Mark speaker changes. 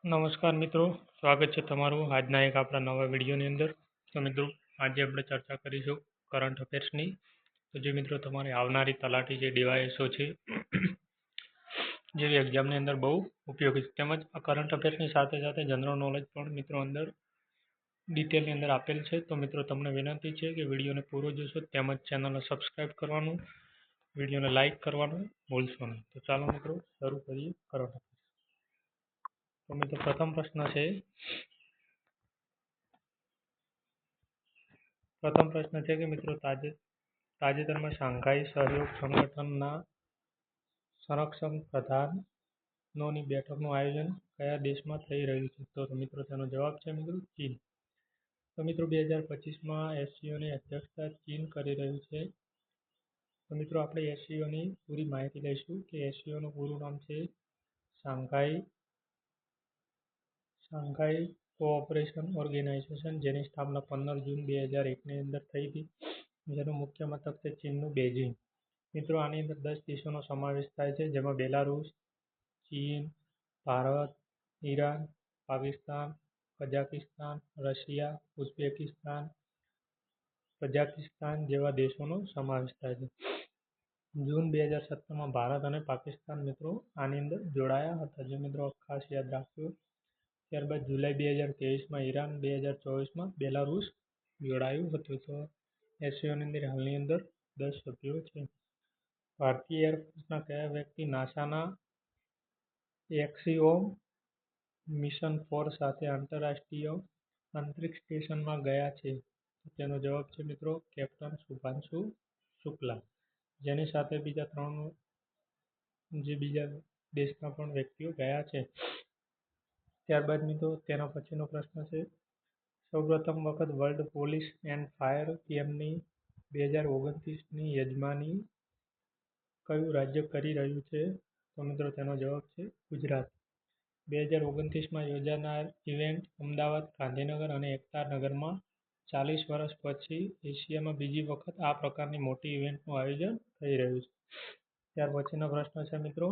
Speaker 1: નમસ્કાર મિત્રો, સ્વાગત છે તમારું આજના એક આપણા નવા વિડીયોની અંદર. તો મિત્રો, આજે આપણે ચર્ચા કરીશું કરંટ અફેર્સની. તો જે મિત્રો તમારે આવનારી તલાટી જે ડીવાયએસઓ છે જેવી એક્ઝામની અંદર બહુ ઉપયોગી છે. તેમજ આ કરંટ અફેર્સની સાથે સાથે જનરલ નોલેજ પણ મિત્રો અંદર ડિટેલની અંદર આપેલ છે. તો મિત્રો તમને વિનંતી છે કે વિડીયોને પૂરો જોશો, તેમજ ચેનલને સબસ્ક્રાઈબ કરવાનું, વિડીયોને લાઇક કરવાનું ભૂલશો નહીં. તો ચાલો મિત્રો શરૂ કરીએ કરંટ અફેર્સ. તો મિત્રો પ્રથમ પ્રશ્ન છે કે મિત્રો તાજેતરમાં શાંઘાઈ સહયોગ સંગઠનના સંરક્ષણ પ્રધાનોની બેઠકનું આયોજન કયા દેશમાં થઈ રહ્યું છે? તો મિત્રો તેનો જવાબ છે મિત્રો ચીન. તો મિત્રો 2025માં એસસીઓની અધ્યક્ષતા ચીન કરી રહ્યું છે. તો મિત્રો આપણે એસસીઓની પૂરી માહિતી લઈશું કે એસસીઓનું પૂરું નામ છે શાંઘાઈ કોઓપરેશન ઓર્ગેનાઇઝેશન, જેની સ્થાપના 15 જૂન 2001ની અંદર થઈ હતી. જેનું મુખ્ય મથક છે ચીનનું બેઇજિંગ. મિત્રો આની અંદર 10 દેશોનો સમાવેશ થાય છે, જેમાં બેલારુસ, ચીન, Bharat, Iran, Pakistan, Kazakhstan, Russia, Uzbekistan, Kazakhstan જેવા દેશોનો સમાવેશ થાય છે. જૂન 2017માં ભારત અને પાકિસ્તાન મિત્રો આની અંદર જોડાયા હતા, જે મિત્રો ખાસ યાદ રાખજો. ત્યારબાદ જુલાઈ 2023માં ઈરાન, 2024માં બેલારુસ જોડાયું હતું. તો એસસીઓની અંદર હાલની અંદર 10 સભ્યો છે. ભારતીય એરફોર્સના કયા વ્યક્તિ નાસાના એક્સિઓમ મિશન 4 સાથે આંતરરાષ્ટ્રીય અંતરિક્ષ સ્ટેશનમાં ગયા છે? તેનો જવાબ છે મિત્રો કેપ્ટન શુભાંશુ શુક્લા, જેની સાથે બીજા દેશના પણ વ્યક્તિઓ ગયા છે. ત્યારબાદ મિત્રો તેના પછીનો પ્રશ્ન છે, સૌપ્રથમ વખત વર્લ્ડ પોલીસ એન્ડ ફાયર ગેમની 2029ની યજમાની કયું રાજ્ય કરી રહ્યું છે? તો મિત્રો તેનો જવાબ છે ગુજરાત. 2029માં યોજાનાર ઇવેન્ટ અમદાવાદ, ગાંધીનગર અને એકતા નગરમાં 40 વર્ષ પછી એશિયામાં બીજી વખત આ પ્રકારની મોટી ઇવેન્ટનું આયોજન થઈ રહ્યું છે. ત્યાર પછીનો પ્રશ્ન છે મિત્રો,